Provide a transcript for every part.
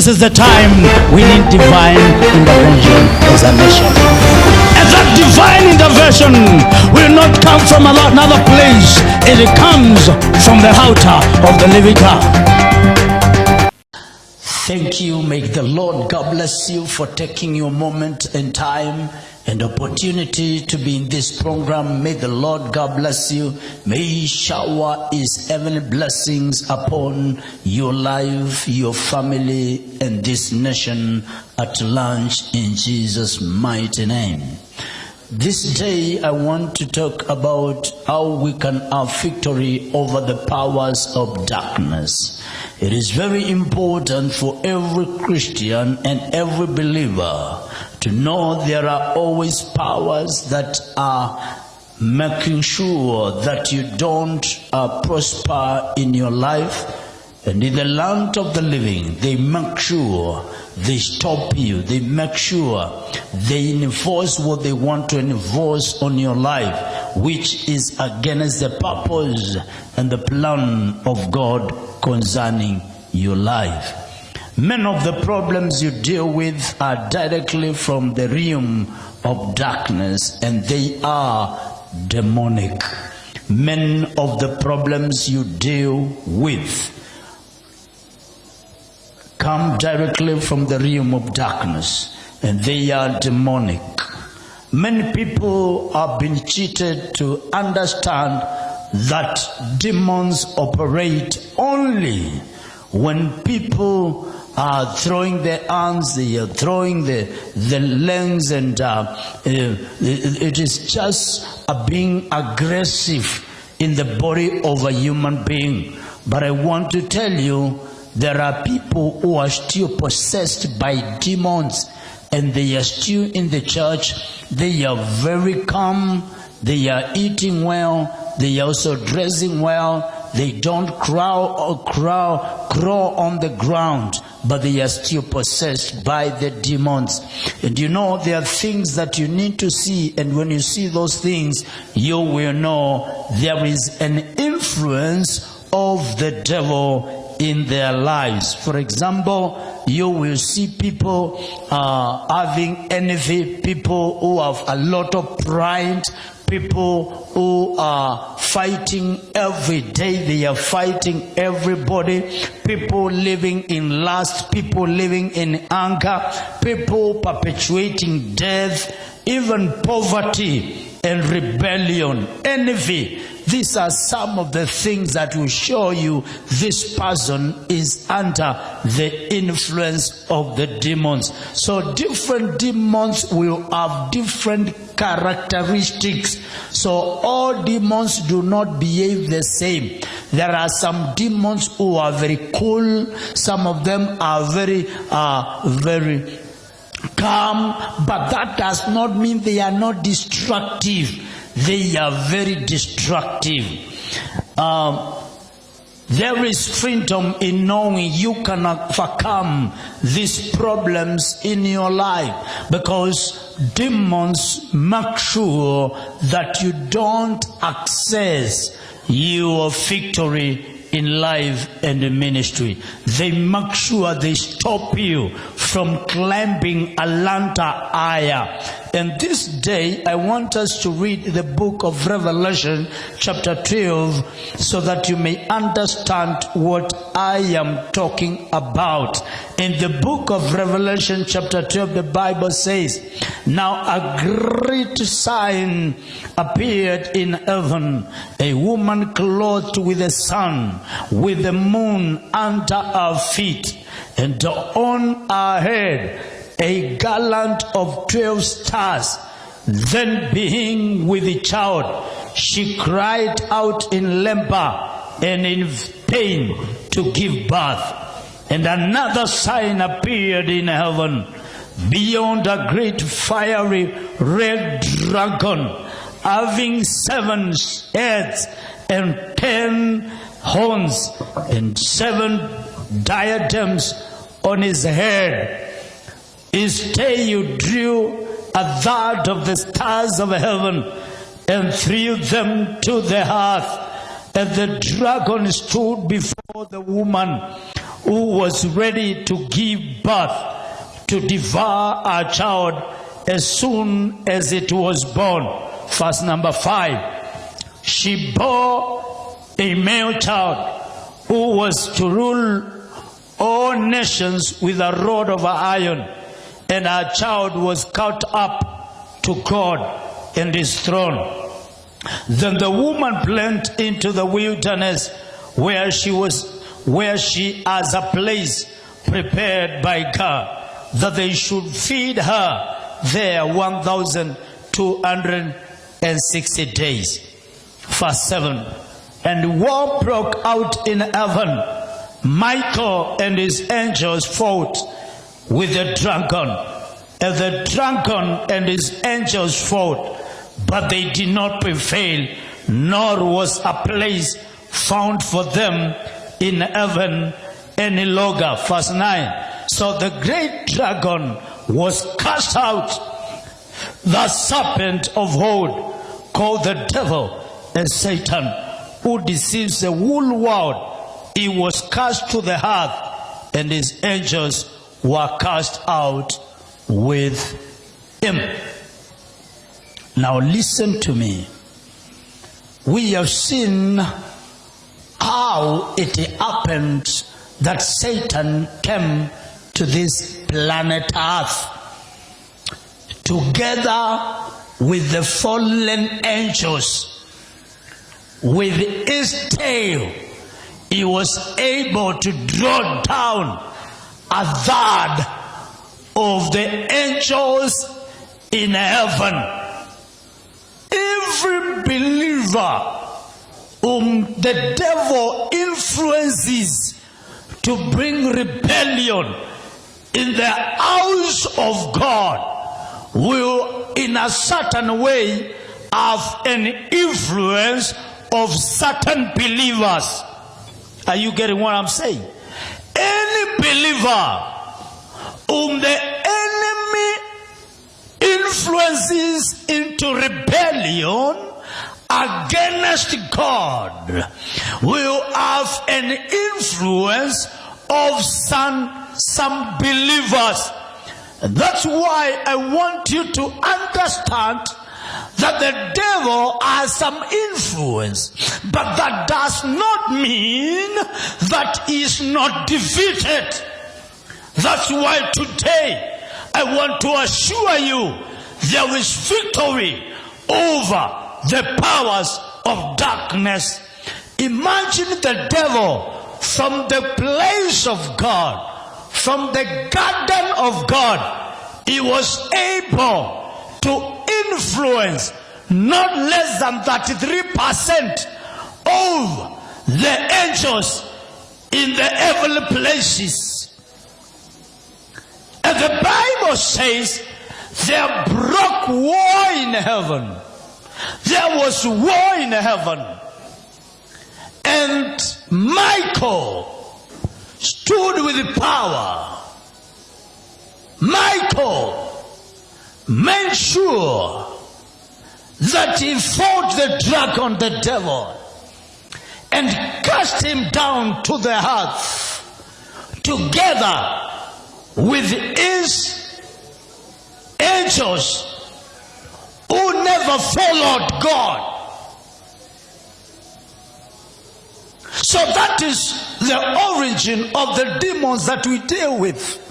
is the time we need divine intervention as a nation. And that divine intervention will not come from another place. It comes from the altar of the living God. Thank you. May the Lord God bless you for taking your moment and time and opportunity to be in this program. May the Lord God bless you. May He shower His heavenly blessings upon your life, your family, and this nation at large in Jesus' mighty name. This day I want to talk about how we can have victory over the powers of darkness. It is very important for every Christian and every believer to know there are always powers that are making sure that you don't prosper in your life. And in the land of the living, they make sure they stop you. They make sure they enforce what they want to enforce on your life, which is against the purpose and the plan of God concerning your life. Many of the problems you deal with are directly from the realm of darkness, and they are demonic. Many of the problems you deal with come directly from the realm of darkness, and they are demonic. Many people have been cheated to understand that demons operate only when people are throwing their arms, they are throwing the lens, and it is just being aggressive in the body of a human being. But I want to tell you, there are people who are still possessed by demons, and they are still in the church. They are very calm, they are eating well, they are also dressing well. They don't crawl on the ground, but they are still possessed by the demons. And you know, there are things that you need to see, and when you see those things, you will know there is an influence of the devil in their lives. For example, you will see people having envy, people who have a lot of pride, people who are fighting every day, they are fighting everybody, people living in lust, people living in anger, people perpetuating death, even poverty and rebellion, envy. These are some of the things that will show you this person is under the influence of the demons. So different demons will have different characteristics. So all demons do not behave the same. There are some demons who are very cool. Some of them are very calm, but that does not mean they are not destructive. They are very destructive. There is freedom in knowing you can overcome these problems in your life, because demons make sure that you don't access your victory in life and in ministry. They make sure they stop you from climbing a ladder higher. And this day I want us to read the book of Revelation chapter 12 so that you may understand what I am talking about. In the book of Revelation chapter 12, the Bible says, "Now a great sign appeared in heaven, a woman clothed with the sun, with the moon under her feet, and on her head a garland of 12 stars. Then being with the child, she cried out in labor and in pain to give birth. And another sign appeared in heaven, beyond a great fiery red dragon, having 7 heads and 10 horns, and 7 diadems on his head. His tail drew a third of the stars of heaven and threw them to the earth. And the dragon stood before the woman who was ready to give birth to devour our child as soon as it was born. Verse number 5. She bore a male child who was to rule all nations with a rod of iron, and our child was caught up to God and his throne. Then the woman went into the wilderness where she has a place prepared by God, that they should feed her there 1,260 days. Verse 7. And war broke out in heaven. Michael and his angels fought with the dragon, and the dragon and his angels fought, but they did not prevail, nor was a place found for them in heaven any longer. Verse 9. So the great dragon was cast out, the serpent of old, called the devil and Satan, who deceives the whole world. He was cast to the earth, and his angels were cast out with him. Now listen to me. We have seen how it happened that Satan came to this planet Earth together with the fallen angels. With his tail, he was able to draw down a third of the angels in heaven. Every believer whom the devil influences to bring rebellion in the house of God will in a certain way have an influence of certain believers. Are you getting what I'm saying? Any believer whom the enemy influences into rebellion against God will have an influence of some believers. That's why I want you to understand that the devil has some influence, but that does not mean that he is not defeated. That's why today I want to assure you there is victory over the powers of darkness. Imagine the devil from the place of God, from the garden of God. He was able to influence not less than 33% of the angels in the heavenly places. And the Bible says there broke war in heaven. There was war in heaven. And Michael stood with power. Michael made sure that he fought the dragon, the devil, and cast him down to the earth together with his angels who never followed God. So that is the origin of the demons that we deal with.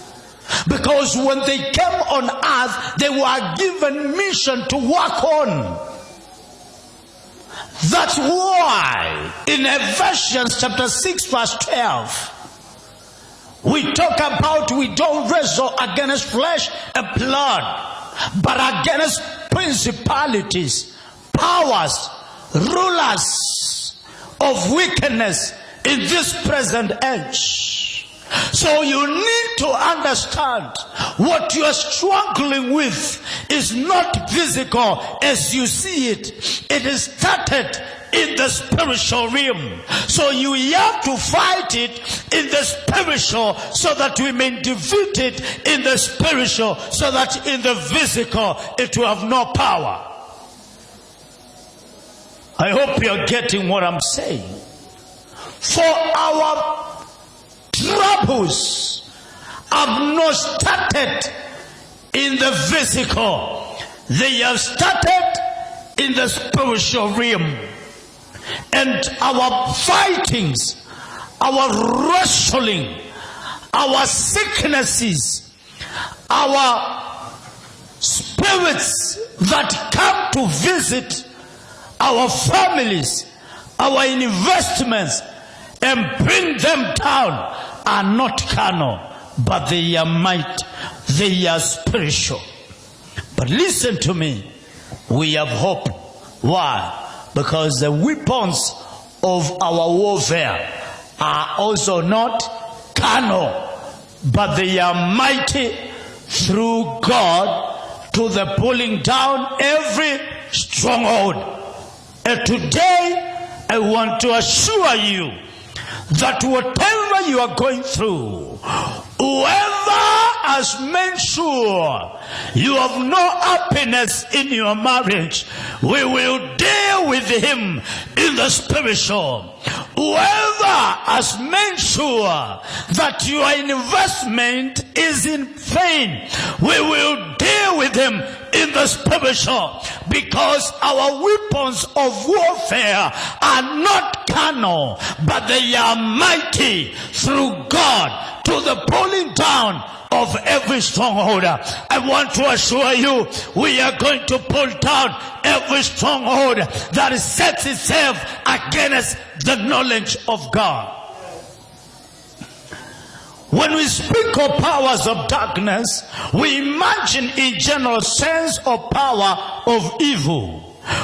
Because when they came on earth, they were given mission to work on. That's why in Ephesians chapter 6 verse 12, we talk about we don't wrestle against flesh and blood, but against principalities, powers, rulers of wickedness in this present age. So you need to understand what you are struggling with is not physical as you see it. It is started in the spiritual realm. So you have to fight it in the spiritual so that we may defeat it in the spiritual, so that in the physical it will have no power. I hope you're getting what I'm saying. For our troubles have not started in the physical. They have started in the spiritual realm. And our fightings, our wrestling, our sicknesses, our spirits that come to visit our families, our investments, and bring them down are not carnal, but they are might, they are spiritual. But listen to me, we have hope. Why? Because the weapons of our warfare are also not carnal, but they are mighty through God to the pulling down every stronghold. And today I want to assure you that whatever you are going through, whoever has made sure you have no happiness in your marriage, we will deal with him in the spiritual. Whoever has made sure that your investment is in vain, we will deal with him in the spiritual, because our weapons of warfare are not carnal, but they are mighty through God to the pulling down of every stronghold. I want to assure you, we are going to pull down every stronghold that sets itself against the knowledge of God. When we speak of powers of darkness, we imagine in general sense of power of evil.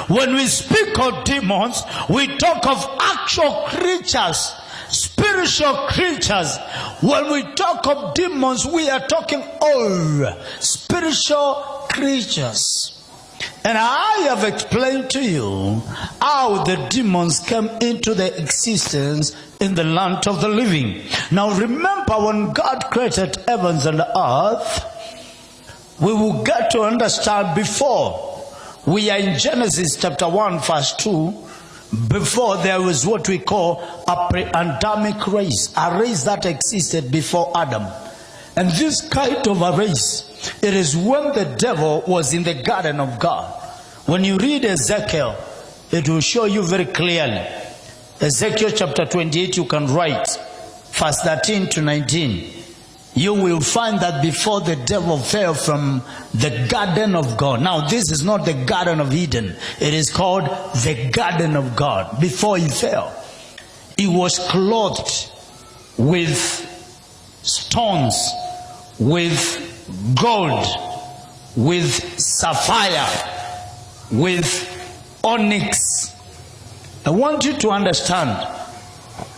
When we speak of demons, we talk of actual creatures, spiritual creatures. When we talk of demons, we are talking of spiritual creatures. And I have explained to you how the demons came into the existence in the land of the living. Now remember, when God created heavens and earth, we will get to understand before. We are in Genesis chapter 1 verse 2. Before, there was what we call a pre-Adamic race, a race that existed before Adam. And this kind of a race, it is when the devil was in the garden of God. When you read Ezekiel, it will show you very clearly. Ezekiel chapter 28, you can write verse 13 to 19. You will find that before the devil fell from the garden of God. Now this is not the Garden of Eden. It is called the garden of God. Before he fell, he was clothed with stones, with gold, with sapphire, with onyx. I want you to understand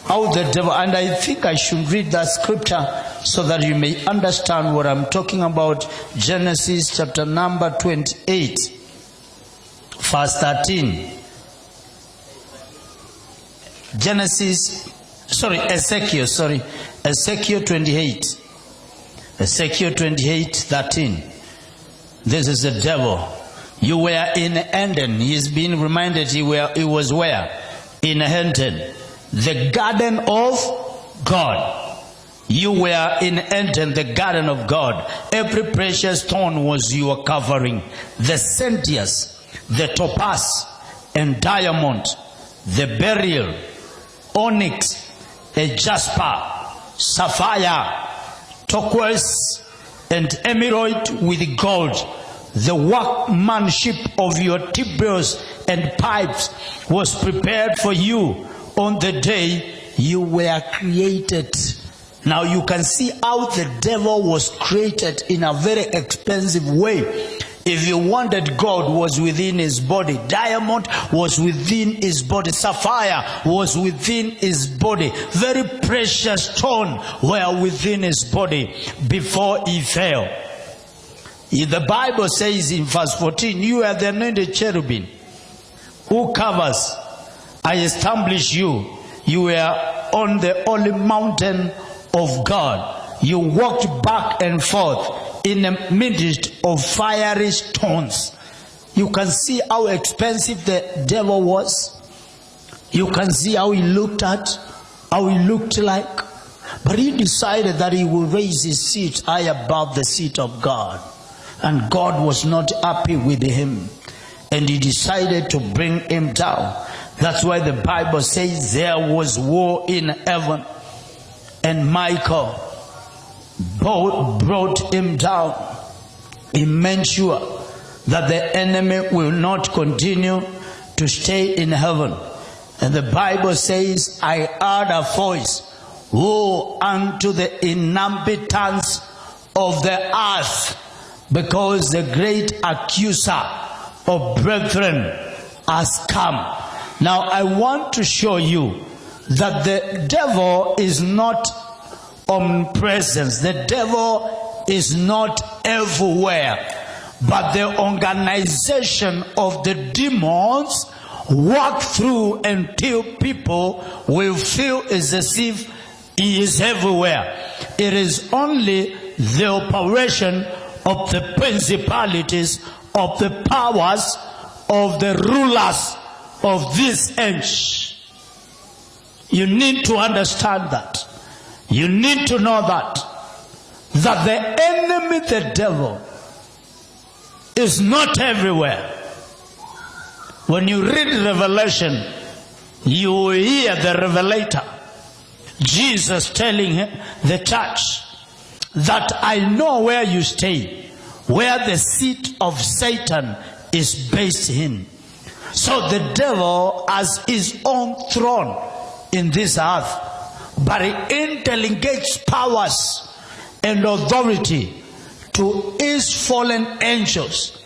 how the devil, and I think I should read that scripture so that you may understand what I'm talking about. Genesis chapter number 28 verse 13. Ezekiel 28. Ezekiel 28, 13. This is the devil. You were in Eden. He's being reminded he was where? In Eden. The garden of God. You were in Eden, the garden of God. Every precious stone was your covering. The sardius, the topaz, and diamond, the beryl, onyx, a jasper, sapphire, turquoise, and emerald with gold. The workmanship of your timbrels and pipes was prepared for you on the day you were created. Now you can see how the devil was created in a very expensive way. If you wanted, gold was within his body, diamond was within his body, sapphire was within his body, very precious stone were within his body before he fell. The Bible says in verse 14, you are the anointed cherubim who covers. I establish you. You were on the holy mountain of God. You walked back and forth in the midst of fiery stones. You can see how expensive the devil was. You can see how he looked like. But he decided that he would raise his seat high above the seat of God. And God was not happy with him. And he decided to bring him down. That's why the Bible says there was war in heaven. And Michael brought him down. He made sure that the enemy will not continue to stay in heaven. And the Bible says, I heard a voice, woe unto the inhabitants of the earth, because the great accuser of brethren has come. Now I want to show you that the devil is not omnipresent. The devil is not everywhere. But the organization of the demons walk through until people will feel as if he is everywhere. It is only the operation of the principalities, of the powers, of the rulers of this age. You need to understand that. You need to know that the enemy, the devil, is not everywhere. When you read Revelation, you will hear the revelator, Jesus, telling the church that I know where you stay, where the seat of Satan is based in. So the devil has his own throne in this earth, but he delegates powers and authority to his fallen angels,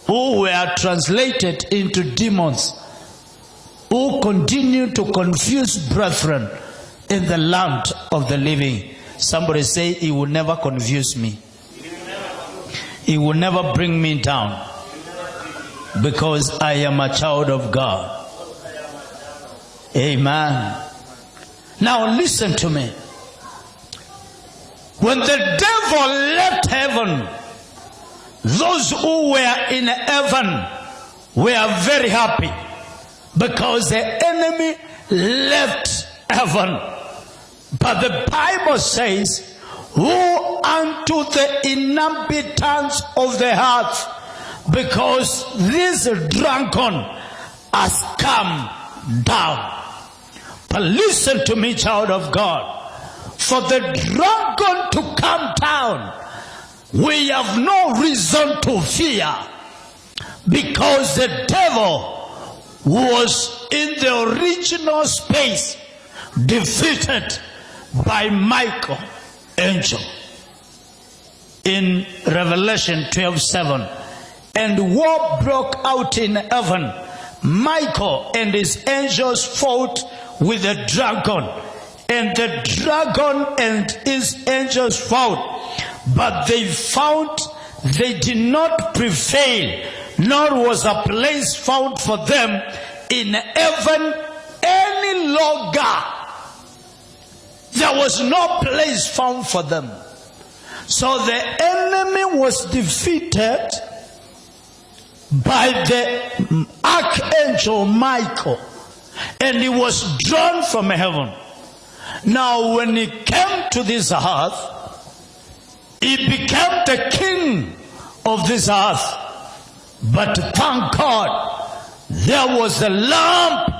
who were translated into demons, who continue to confuse brethren in the land of the living. Somebody say, he will never confuse me. He will never bring me down, because I am a child of God. Amen. Now listen to me. When the devil left heaven, those who were in heaven were very happy, because the enemy left heaven. But the Bible says, woe unto the inhabitants of the earth, because this dragon has come down. But listen to me, child of God. For the dragon to come down, we have no reason to fear, because the devil was in the original space defeated by Michael, angel. In Revelation 12:7, and war broke out in heaven. Michael and his angels fought with the dragon, and the dragon and his angels fought, but they did not prevail, nor was a place found for them in heaven any longer. There was no place found for them. So the enemy was defeated by the archangel Michael, and he was drawn from heaven. Now when he came to this earth, he became the king of this earth. But thank God, there was the Lamb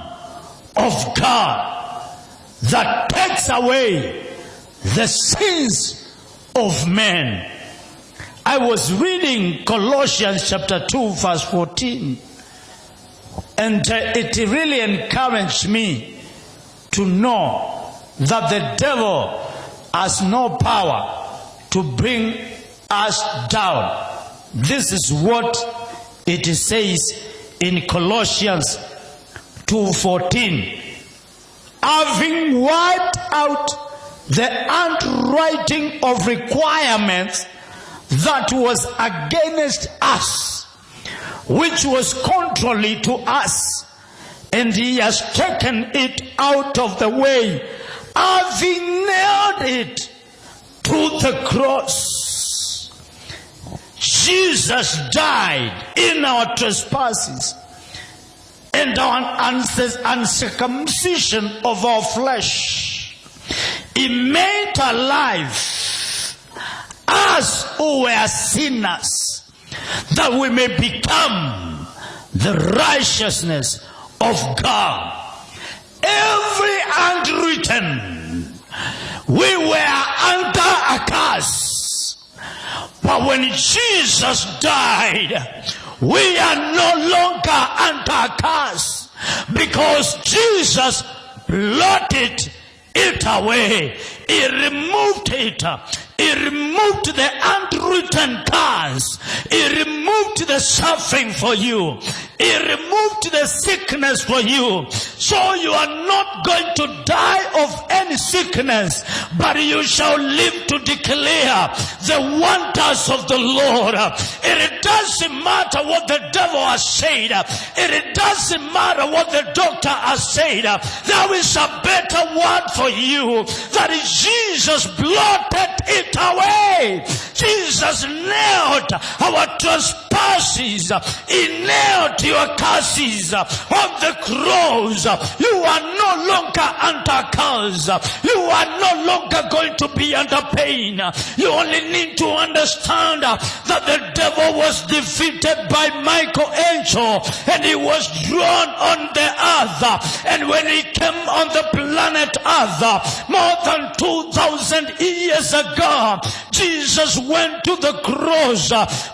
of God that takes away the sins of men. I was reading Colossians chapter 2 verse 14, and it really encouraged me to know that the devil has no power to bring us down. This is what it says in Colossians 2:14. Having wiped out the handwriting of requirements that was against us, which was contrary to us, and he has taken it out of the way, having nailed it to the cross. Jesus died in our trespasses and our uncircumcision of our flesh. He made alive us who were sinners, that we may become the righteousness of God. Every handwritten, we were under a curse. But when Jesus died, we are no longer under a curse, because Jesus blotted it away. He removed it. He removed the handwritten curse. He removed the suffering for you. He removed the sickness for you. So you are not going to die of any sickness, but you shall live to declare the wonders of the Lord. It doesn't matter what the devil has said. It doesn't matter what the doctor has said. There is a better word for you. That is, Jesus blotted it away. Jesus nailed our trespasses. He nailed your curses on the cross. You are no longer under curse. You are no longer going to be under pain. You only need to understand that the devil was defeated by Michael Angel, and he was drawn on the earth. And when he came on the planet Earth, more than 2,000 years ago, Jesus went to the cross.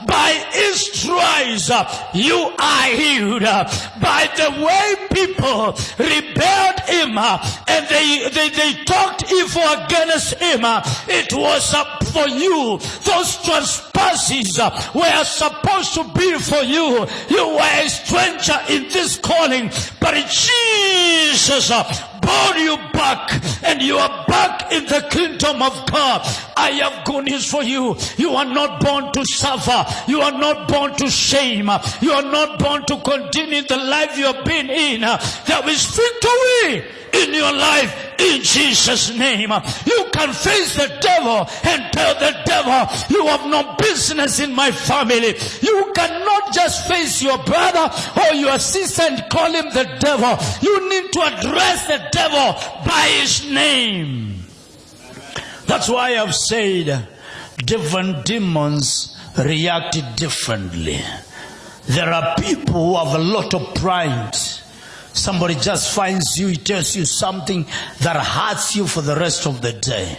By his stripes you are healed. By the way people rebelled him and they talked evil against him, it was for you. Those trespasses were supposed to be for you. You were a stranger in this calling, but Jesus brought you back, and you are back in the kingdom of God. I have good news for you. You are not born to suffer. You are not born to shame. You are not born to continue the life you have been in. There is victory in your life in Jesus' name. You can face the devil and tell the devil, you have no business in my family. You cannot just face your brother or your sister and call him the devil. You need to address the devil by his name. That's why I've said different demons reacted differently. There are people who have a lot of pride. Somebody just finds you, he tells you something that hurts you for the rest of the day,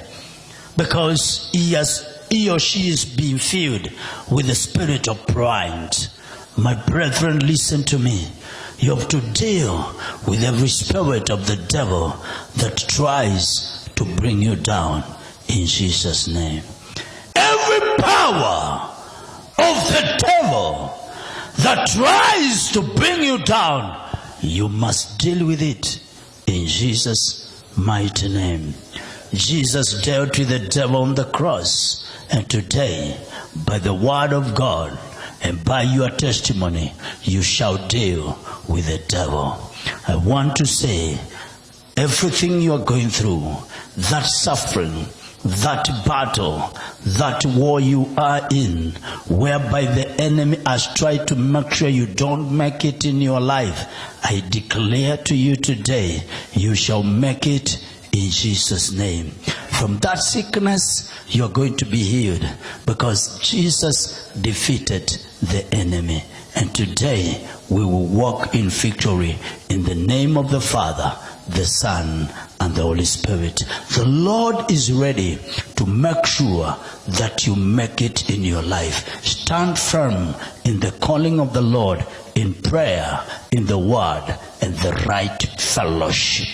because he or she is being filled with the spirit of pride. My brethren, listen to me. You have to deal with every spirit of the devil that tries to bring you down in Jesus' name. Every power of the devil that tries to bring you down, you must deal with it in Jesus' mighty name. Jesus dealt with the devil on the cross, and today, by the word of God and by your testimony, you shall deal with the devil. I want to say, everything you are going through, that suffering, that battle, that war you are in, whereby the enemy has tried to make sure you don't make it in your life, I declare to you today, you shall make it in Jesus' name. From that sickness, you're going to be healed, because Jesus defeated the enemy. And today, we will walk in victory in the name of the Father, the Son, and the Holy Spirit. The Lord is ready to make sure that you make it in your life. Stand firm in the calling of the Lord, in prayer, in the word, and the right fellowship.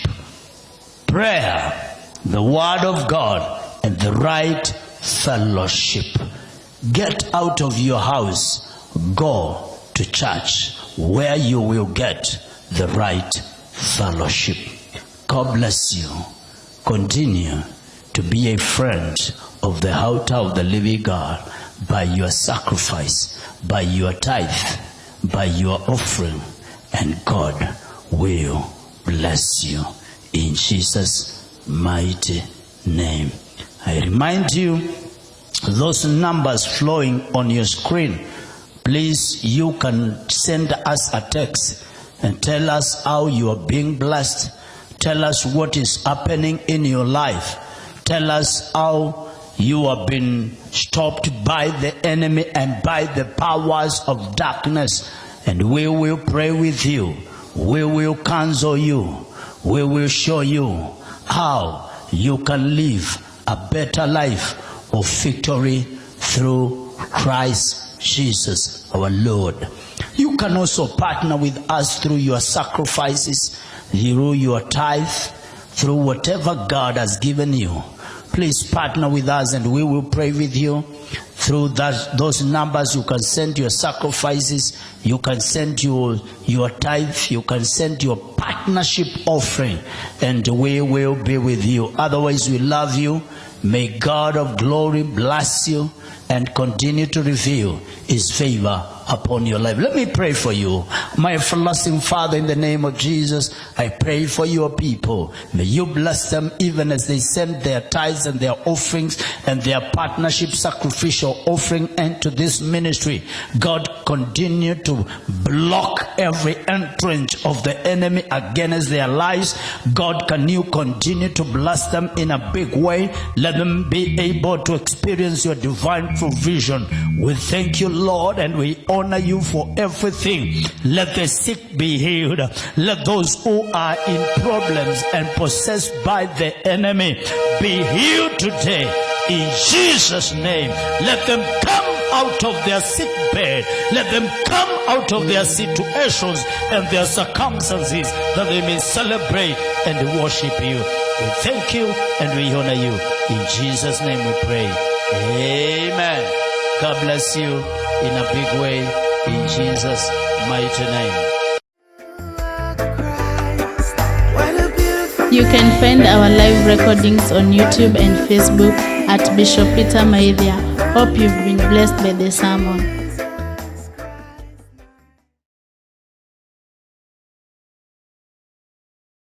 Prayer, the word of God, and the right fellowship. Get out of your house, go to church, where you will get the right fellowship. God bless you. Continue to be a friend of the altar of the living God by your sacrifice, by your tithe, by your offering, and God will bless you in Jesus' mighty name. I remind you, those numbers flowing on your screen, please, you can send us a text and tell us how you are being blessed. Tell us what is happening in your life. Tell us how you have been stopped by the enemy and by the powers of darkness. And we will pray with you. We will counsel you. We will show you how you can live a better life of victory through Christ Jesus our Lord. You can also partner with us through your sacrifices, through your tithe, through whatever God has given you. Please partner with us and we will pray with you. Through those numbers, you can send your sacrifices, you can send your tithe, you can send your partnership offering, and we will be with you. Otherwise, we love you. May God of glory bless you and continue to reveal his favor upon your life. Let me pray for you. My everlasting Father, in the name of Jesus, I pray for your people. May you bless them even as they send their tithes and their offerings and their partnership sacrificial offering into this ministry. God, continue to block every entrance of the enemy against their lives. God, can you continue to bless them in a big way? Let them be able to experience your divine provision. We thank you, Lord, and we honor you for everything. Let the sick be healed. Let those who are in problems and possessed by the enemy be healed today. In Jesus' name, let them come out of their sick bed. Let them come out of their situations and their circumstances, that they may celebrate and worship you. We thank you and we honor you. In Jesus' name we pray. Amen. God bless you in a big way, in Jesus' mighty name. You can find our live recordings on YouTube and Facebook at Bishop Peter Maithia. Hope you've been blessed by the sermon.